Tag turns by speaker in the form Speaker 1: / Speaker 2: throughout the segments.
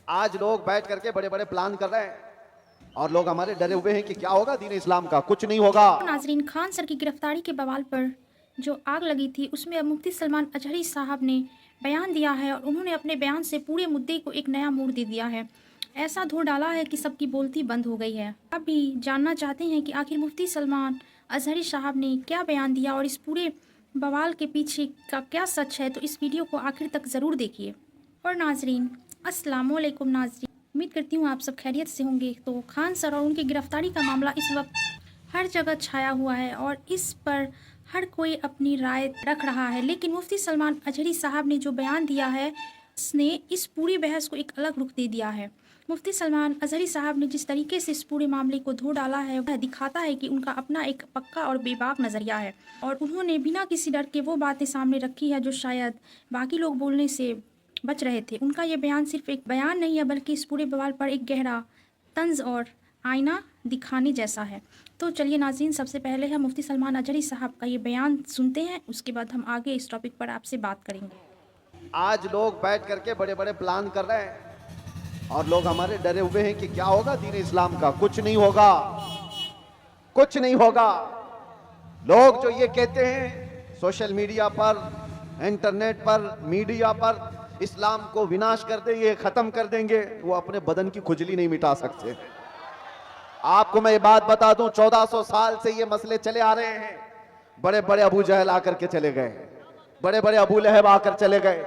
Speaker 1: आज लोग बैठ करके बड़े बड़े प्लान कर रहे हैं और लोग हमारे डरे हुए हैं कि क्या होगा दीन इस्लाम का। कुछ नहीं होगा।
Speaker 2: नाजरीन, खान सर की गिरफ्तारी के बवाल पर जो आग लगी थी उसमें अब मुफ्ती सलमान अजहरी साहब ने बयान दिया है और उन्होंने अपने बयान से पूरे मुद्दे को एक नया मोड़ दे दिया है। ऐसा धो डाला है कि सबकी बोलती बंद हो गई है। अब भी जानना चाहते हैं कि आखिर मुफ्ती सलमान अजहरी साहब ने क्या बयान दिया और इस पूरे बवाल के पीछे का क्या सच है, तो इस वीडियो को आखिर तक ज़रूर देखिए। और नाजरीन, अस्सलाम वालेकुम नाजरीन, उम्मीद करती हूँ आप सब खैरियत से होंगे। तो खान सर और उनकी गिरफ्तारी का मामला इस वक्त हर जगह छाया हुआ है और इस पर हर कोई अपनी राय रख रहा है, लेकिन मुफ्ती सलमान अजहरी साहब ने जो बयान दिया है उसने इस पूरी बहस को एक अलग रुख दे दिया है। मुफ्ती सलमान अजहरी साहब ने जिस तरीके से इस पूरे मामले को धो डाला है वह दिखाता है कि उनका अपना एक पक्का और बेबाक नज़रिया है और उन्होंने बिना किसी डर के वो बातें सामने रखी है जो शायद बाकी लोग बोलने से बच रहे थे। उनका ये बयान सिर्फ एक बयान नहीं है बल्कि इस पूरे बवाल पर एक गहरा तंज और आईना दिखाने जैसा है। तो चलिए नाज़रीन, सबसे पहले हम मुफ्ती सलमान अजहरी साहब का ये बयान सुनते हैं, उसके बाद हम आगे इस टॉपिक पर आपसे बात करेंगे।
Speaker 1: आज लोग बैठ करके बड़े बड़े प्लान कर रहे हैं और लोग हमारे डरे हुए हैं कि क्या होगा दीन इस्लाम का। कुछ नहीं होगा, कुछ नहीं होगा। लोग जो ये कहते हैं सोशल मीडिया पर, इंटरनेट पर, मीडिया पर इस्लाम को विनाश कर देंगे, खत्म कर देंगे, वो अपने बदन की खुजली नहीं मिटा सकते। आपको मैं ये बात बता दूं, 1400 साल से ये मसले चले आ रहे हैं। बड़े बड़े अबू जहल आकर के चले गए, बड़े बड़े अबू लहब आकर चले गए,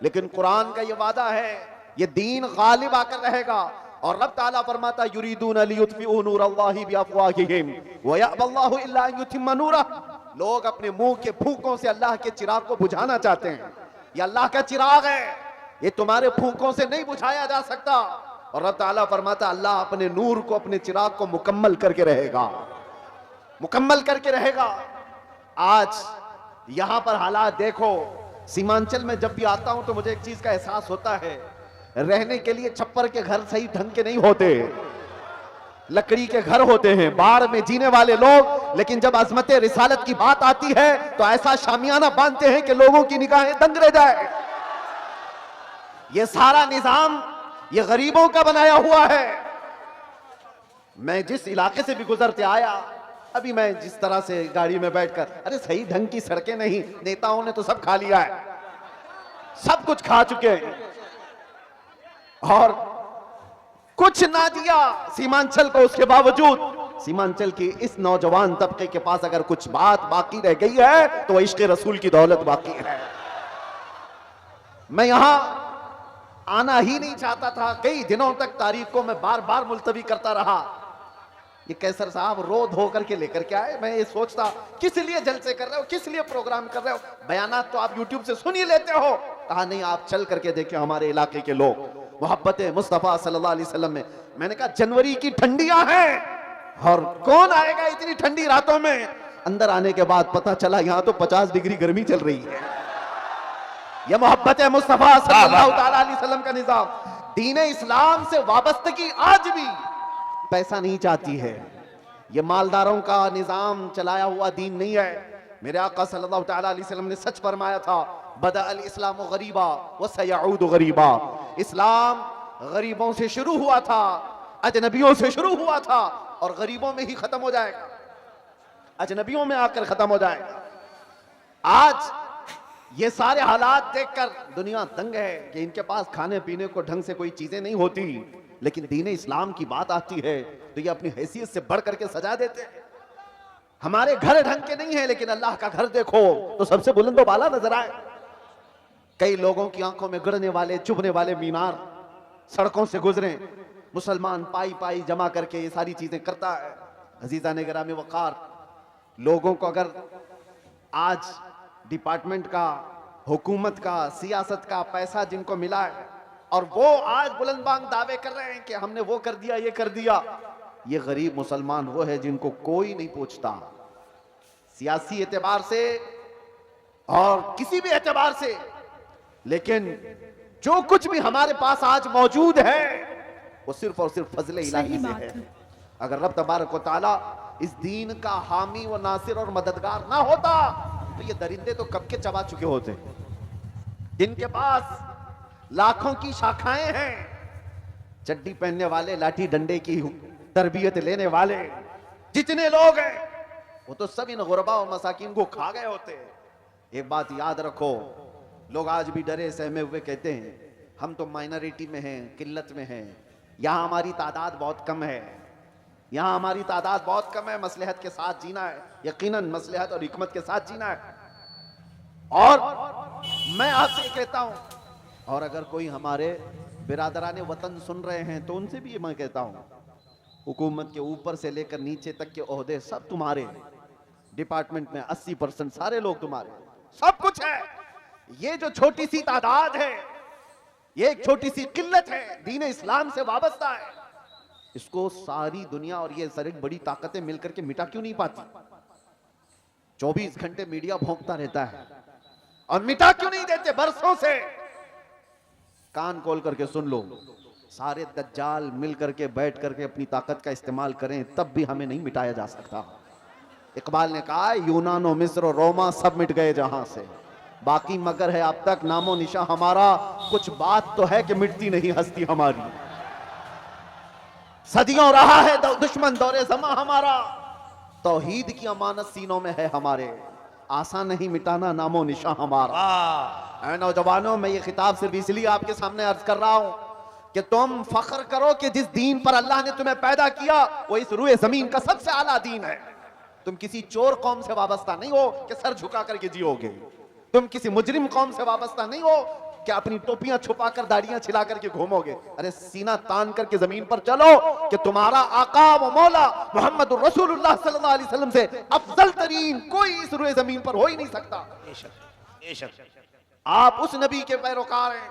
Speaker 1: लेकिन कुरान का ये वादा है ये दीन गालिब आकर रहेगा। और रब ताला फरमाता युरीदून लियुत्फिऊ नूरल्लाहि बिअफ़वाहिहिम व यअबल्लाहु इल्ला अन युतिम्मा नूरह। लोग अपने मुंह के फूंकों से अल्लाह के चिराग को बुझाना चाहते हैं। ये अल्लाह का चिराग है, ये तुम्हारे फूंकों से नहीं बुझाया जा सकता। और रब ताला फरमाता अल्लाह अपने नूर को, अपने चिराग को मुकम्मल करके रहेगा, मुकम्मल करके रहेगा। आज यहां पर हालात देखो, सीमांचल में जब भी आता हूं तो मुझे एक चीज का एहसास होता है, रहने के लिए छप्पर के घर सही ढंग के नहीं होते, लकड़ी के घर होते हैं, बाढ़ में जीने वाले लोग। लेकिन जब अजमत रिसालत की बात आती है तो ऐसा शामियाना बांधते हैं कि लोगों की निगाहें दंग रह जाए। ये सारा निजाम ये गरीबों का बनाया हुआ है। मैं जिस इलाके से भी गुजरते आया, अभी मैं जिस तरह से गाड़ी में बैठकर, अरे सही ढंग की सड़कें नहीं, नेताओं ने तो सब खा लिया है, सब कुछ खा चुके हैं और कुछ ना दिया सीमांचल को। उसके बावजूद सीमांचल की इस नौजवान तबके के पास अगर कुछ बात बाकी रह गई है तो इश्क रसूल की दौलत बाकी है। मैं यहां आना ही नहीं चाहता था, कई दिनों तक तारीख को मैं बार बार मुलतवी करता रहा। ये कैसर साहब रो धो करके लेकर के आए। मैं ये सोचता किस लिए जलसे कर रहे हो, किस लिए प्रोग्राम कर रहे हो, बयानात तो आप यूट्यूब से सुन ही लेते हो। कहा नहीं, आप चल करके देखिए हमारे इलाके के लोग मोहब्बत मुस्तफा सल्लल्लाहु अलैहि वसल्लम में। मैंने कहा जनवरी की ठंडियां हैं और कौन आएगा इतनी ठंडी रातों में। अंदर आने के बाद पता चला यहां तो 50 डिग्री गर्मी चल रही है। यह मोहब्बत मुस्तफा सल्लल्लाहु अलैहि वसल्लम का निजाम। दीन इस्लाम से वाबस्तगी आज भी पैसा नहीं चाहती है। यह मालदारों का निजाम चलाया हुआ दीन नहीं है। मेरे आका सल्लल्लाहु अलैहि वसल्लम ने सच फरमाया था, बदा अल इस्लाम गरीबा व सयऊद गरीबा। इस्लाम गरीबों से शुरू हुआ था, अजनबियों से शुरू हुआ था और गरीबों में ही खत्म हो जाएगा, अजनबियों में आकर खत्म हो जाएगा। आज ये सारे हालात देखकर दुनिया दंग है कि इनके पास खाने पीने को ढंग से कोई चीजें नहीं होती, लेकिन दीन इस्लाम की बात आती है तो ये अपनी हैसियत से बढ़ करके सजा देते हैं। हमारे घर ढंग के नहीं है, लेकिन अल्लाह का घर देखो तो सबसे बुलंदो बाला नजर आए। कई लोगों की आंखों में गड़ने वाले, चुभने वाले मीनार सड़कों से गुजरे, मुसलमान पाई पाई जमा करके ये सारी चीजें करता है। अजीजा ने गिरामी वकार, लोगों को अगर आज डिपार्टमेंट का, हुकूमत का, सियासत का पैसा जिनको मिला है और वो आज बुलंदबांग दावे कर रहे हैं कि हमने वो कर दिया, ये कर दिया, ये गरीब मुसलमान वो है जिनको कोई नहीं पूछता, सियासी एतबार से और किसी भी एतबार से। लेकिन जो कुछ भी हमारे पास आज मौजूद है वो सिर्फ और सिर्फ फजले इलाही से है। अगर रब तबारक व तआला इस दीन का हामी व नासिर और मददगार ना होता तो ये दरिंदे तो कब के चबा चुके होते। जिनके पास लाखों की शाखाएं हैं, चड्डी पहनने वाले, लाठी डंडे की तरबियत लेने वाले जितने लोग हैं वो तो सब इन गुरबा और मसाकिन को खा गए होते हैं। एक बात याद रखो, लोग आज भी डरे सहमे हुए कहते हैं हम तो माइनॉरिटी में हैं, किल्लत में हैं, यहां हमारी तादाद बहुत कम है, यहां हमारी तादाद बहुत कम है, मसलहत के साथ जीना है, यकीनन मसलहत और हिकमत के साथ जीना है। और मैं आपसे कहता हूं, और अगर कोई हमारे बिरादराने वतन सुन रहे हैं तो उनसे भी मैं कहता हूं, हुकूमत के ऊपर से लेकर नीचे तक के ओहदे सब तुम्हारे, डिपार्टमेंट में 80% सारे लोग तुम्हारे, सब कुछ है। ये जो छोटी सी तादाद है, ये एक छोटी सी किल्लत है, दीन इस्लाम से वाबस्ता है, इसको सारी दुनिया और ये सारी बड़ी ताकतें मिलकर के मिटा क्यों नहीं पाती? 24 घंटे मीडिया भौंकता रहता है और मिटा क्यों नहीं देते बरसों से? कान खोल करके सुन लो, सारे दज्जाल मिल करके बैठ करके अपनी ताकत का इस्तेमाल करें तब भी हमें नहीं मिटाया जा सकता। इकबाल ने कहा यूनान और मिस्र और रोमा सब मिट गए जहां से, बाकी मगर है अब तक नामो निशा हमारा, कुछ बात तो है कि मिटती नहीं हस्ती हमारी। सदियों रहा है दुश्मन दौरे जमा हमारा, तौहीद की अमानत सीनों में है हमारे, आसान नहीं मिटाना नामो निशा हमारा। ऐ नौजवानों, मैं ये खिताब सिर्फ इसलिए आपके सामने अर्ज कर रहा हूं कि तुम फख्र करो कि जिस दीन पर अल्लाह ने तुम्हें पैदा किया वो इस रूए जमीन का सबसे आला दीन है। तुम किसी चोर कौम से वाबस्ता नहीं हो कि सर झुका करके जियोगे, तुम किसी मुजरिम कौम से वाबस्ता नहीं हो कि अपनी टोपियां छुपाकर दाढ़ियां छिला करके घूमोगे। अरे सीना तान करके जमीन पर चलो कि तुम्हारा आका व मौला मोहम्मद रसूलुल्लाह सल्लल्लाहु अलैहि वसल्लम से अफजल तरीन कोई इस रूए जमीन पर हो ही नहीं सकता। आप उस नबी के पैरोकार हैं,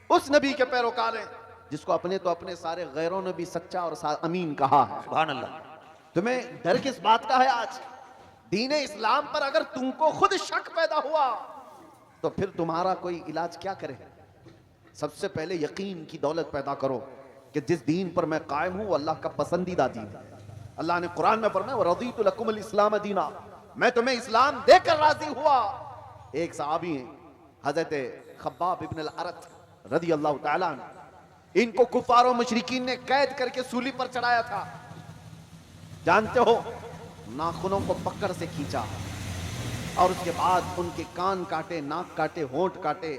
Speaker 1: उस नबी के पैरोकार हैं जिसको अपने तो अपने सारे गैरों ने भी सच्चा और अमीन कहा है। सुभान अल्लाह। तुम्हें डर किस बात का है? आज दीन इस्लाम पर अगर तुमको खुद शक पैदा हुआ तो फिर तुम्हारा कोई इलाज क्या करे? सबसे पहले यकीन की दौलत पैदा करो कि जिस दीन पर मैं कायम हूं वो अल्लाह का पसंदीदा दीन है। अल्लाह ने कुरान में फरमाया रज़ीतु लकुमुल इस्लाम दीना, मैं तुम्हें इस्लाम देकर राजी हुआ। एक सहाबी हैं हजरत खब्बाब इब्न अल-अरत रज़ी अल्लाह तआला अन्हु, इनको कुफार और मुशरिकीन ने कैद करके सूली पर चढ़ाया था। जानते हो, नाखूनों को पकड़ से खींचा और उसके बाद उनके कान काटे, नाक काटे, होंठ काटे,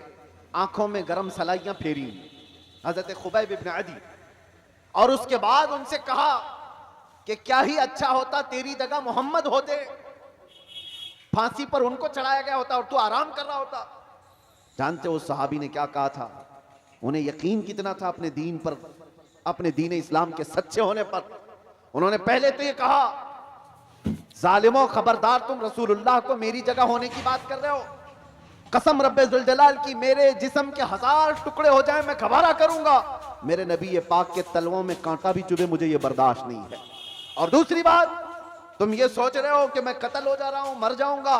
Speaker 1: आंखों में गरम सलाइयां फेरी हजरत खुबैब इब्न अदी, और उसके बाद उनसे कहा कि क्या ही अच्छा होता तेरी जगह मोहम्मद होते, फांसी पर उनको चढ़ाया गया होता और तू आराम कर रहा होता। जानते हो उस सहाबी ने क्या कहा था? उन्हें यकीन कितना था अपने दीन पर, अपने दीन इस्लाम के सच्चे होने पर। उन्होंने पहले तो ये कहा जालिमों खबरदार, तुम रसूलुल्लाह को मेरी जगह होने की बात कर रहे हो, कसम रब्बे जुल जलाल की मेरे जिस्म के 1000 टुकड़े हो जाए मैं गवारा करूंगा, मेरे नबी ये पाक के तलवों में कांटा भी चुभे मुझे ये बर्दाश्त नहीं है। और दूसरी बात, तुम ये सोच रहे हो कि मैं कत्ल हो जा रहा हूं, मर जाऊंगा,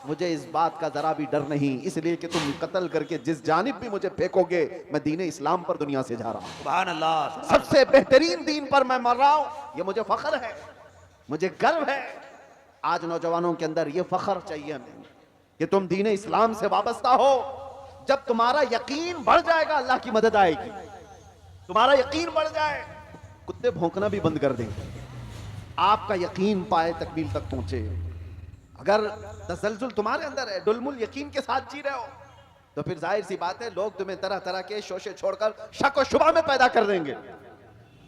Speaker 1: मुझे इस बात का जरा भी डर नहीं, इसलिए कि तुम कत्ल करके जिस जानिब भी मुझे फेंकोगे मैं दीन इस्लाम पर दुनिया से जा रहा हूं। सुभान अल्लाह। सबसे बेहतरीन दीन पर मैं मर रहा हूं, ये मुझे फख्र है, मुझे गर्व है। आज नौजवानों के अंदर ये फख्र चाहिए हमें कि तुम दीन इस्लाम से वाबस्ता हो। जब तुम्हारा यकीन बढ़ जाएगा अल्लाह की मदद आएगी। तुम्हारा यकीन बढ़ जाए, कुत्ते भौंकना भी बंद कर देंगे, आपका यकीन पाए तकमील तक पहुंचे। अगर तसलजुल तुम्हारे अंदर है, डुलमुल यकीन के साथ जी रहे हो, तो फिर जाहिर सी बात है लोग तुम्हें तरह तरह के शोशे छोड़कर शक और शुबा में पैदा कर देंगे।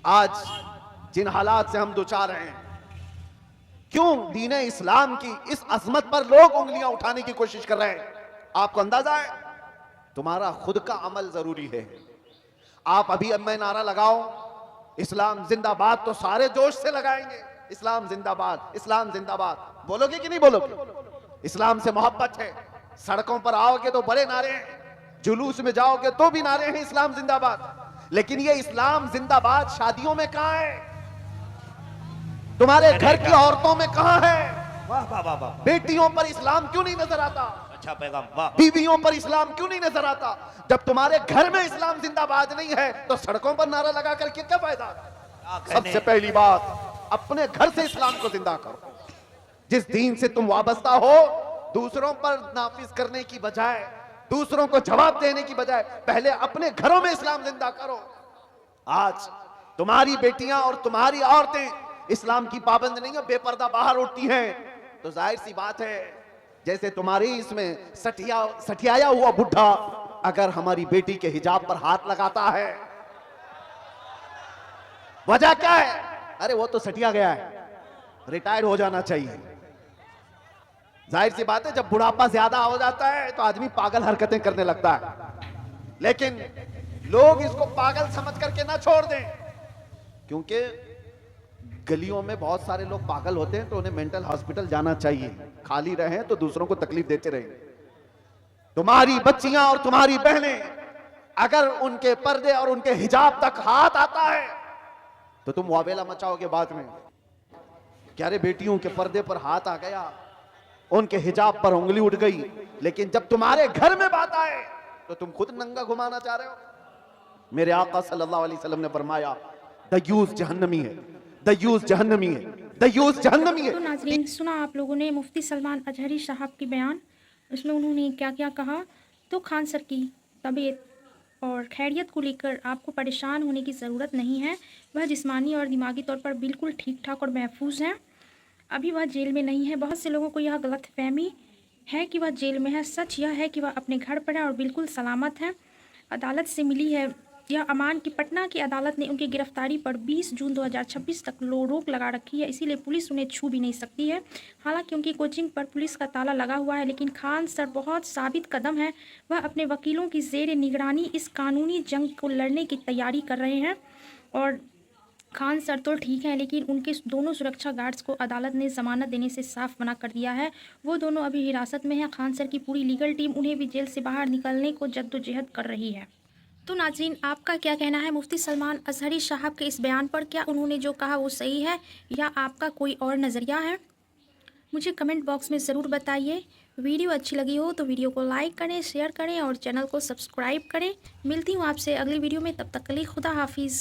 Speaker 1: आज जिन हालात से हम दुचार हैं, क्यों दीन इस्लाम की इस अजमत पर लोग उंगलियां उठाने की कोशिश कर रहे हैं? आपको अंदाजा है? तुम्हारा खुद का अमल जरूरी है। आप अभी अब मैं नारा लगाओ इस्लाम जिंदाबाद तो सारे जोश से लगाएंगे, इस्लाम जिंदाबाद, इस्लाम जिंदाबाद, बोलोगे कि नहीं बोलोगे? इस्लाम से मोहब्बत है, सड़कों पर आओगे तो बड़े नारे हैं, जुलूस में जाओगे तो भी नारे हैं इस्लाम जिंदाबाद। लेकिन ये इस्लाम जिंदाबाद शादियों में कहां है? तुम्हारे घर की औरतों में कहां है? वाह वाह वाह वाह। बेटियों पर इस्लाम क्यों नहीं नजर आता? अच्छा पैगाम। वाह। बीवियों पर इस्लाम क्यों नहीं नजर आता? जब तुम्हारे घर में इस्लाम जिंदाबाद नहीं है तो सड़कों पर नारा लगा करके क्या फायदा? सबसे पहली बात, अपने घर से इस्लाम को जिंदा करो। जिस दीन से तुम वाबस्ता हो, दूसरों पर नाफिज करने की बजाय, दूसरों को जवाब देने की बजाय, पहले अपने घरों में इस्लाम जिंदा करो। आज तुम्हारी बेटियां और तुम्हारी औरतें इस्लाम की पाबंद नहीं है, बेपर्दा बाहर उठती हैं, तो जाहिर सी बात है जैसे तुम्हारी इसमें सठियाया हुआ बुढ़ा अगर हमारी बेटी के हिजाब पर हाथ लगाता है, वजह क्या है? अरे वो तो सटिया गया है, रिटायर्ड हो जाना चाहिए। जाहिर सी बात है जब बुढ़ापा ज्यादा हो जाता है तो आदमी पागल हरकतें करने लगता है, लेकिन लोग इसको पागल समझ करके ना छोड़ दें, क्योंकि गलियों में बहुत सारे लोग पागल होते हैं तो उन्हें मेंटल हॉस्पिटल जाना चाहिए। खाली रहे तो दूसरों को तकलीफ देते रहे। तुम्हारी बच्चियां और तुम्हारी बहनें अगर उनके पर्दे और उनके हिजाब तक हाथ आता है तो तुम वावेला मचाओगे बाद में। क्या रे बेटियों के पर्दे पर हाथ आ गया, उनके हिजाब पर उंगली उठ गई, लेकिन जब तुम्हारे घर में बात आए तो तुम खुद नंगा घुमाना चाह रहे हो। मेरे आका सल्लल्लाहु अलैहि वसल्लम ने फरमाया दयूस जहन्नमी है, दयूस जहन्नमी है, दयूस जहन्नमी है।
Speaker 2: तो नाजरीन, सुना आप लोगों ने मुफ्ती सलमान अजहरी साहब की बयान, उसमें उन्होंने क्या क्या कहा। तो खान सर की तबीयत और खैरियत को लेकर आपको परेशान होने की ज़रूरत नहीं है। वह जिस्मानी और दिमागी तौर पर बिल्कुल ठीक ठाक और महफूज हैं। अभी वह जेल में नहीं है। बहुत से लोगों को यह गलतफहमी है कि वह जेल में है। सच यह है कि वह अपने घर पर है और बिल्कुल सलामत है। अदालत से मिली है यह अमान की पटना की अदालत ने उनकी गिरफ्तारी पर 20 जून 2026 तक रोक लगा रखी है, इसीलिए पुलिस उन्हें छू भी नहीं सकती है। हालांकि उनकी कोचिंग पर पुलिस का ताला लगा हुआ है, लेकिन खान सर बहुत साबित कदम है। वह अपने वकीलों की ज़ेर निगरानी इस कानूनी जंग को लड़ने की तैयारी कर रहे हैं। और खान सर तो ठीक है, लेकिन उनके दोनों सुरक्षा गार्ड्स को अदालत ने ज़मानत देने से साफ मना कर दिया है। वो दोनों अभी हिरासत में हैं। खान सर की पूरी लीगल टीम उन्हें भी जेल से बाहर निकलने को जद्दोजहद कर रही है। तो नाज़रीन, आपका क्या कहना है मुफ्ती सलमान अजहरी साहब के इस बयान पर? क्या उन्होंने जो कहा वो सही है या आपका कोई और नज़रिया है? मुझे कमेंट बॉक्स में ज़रूर बताइए। वीडियो अच्छी लगी हो तो वीडियो को लाइक करें, शेयर करें और चैनल को सब्सक्राइब करें। मिलती हूँ आपसे अगली वीडियो में, तब तक के लिए खुदा हाफिज़।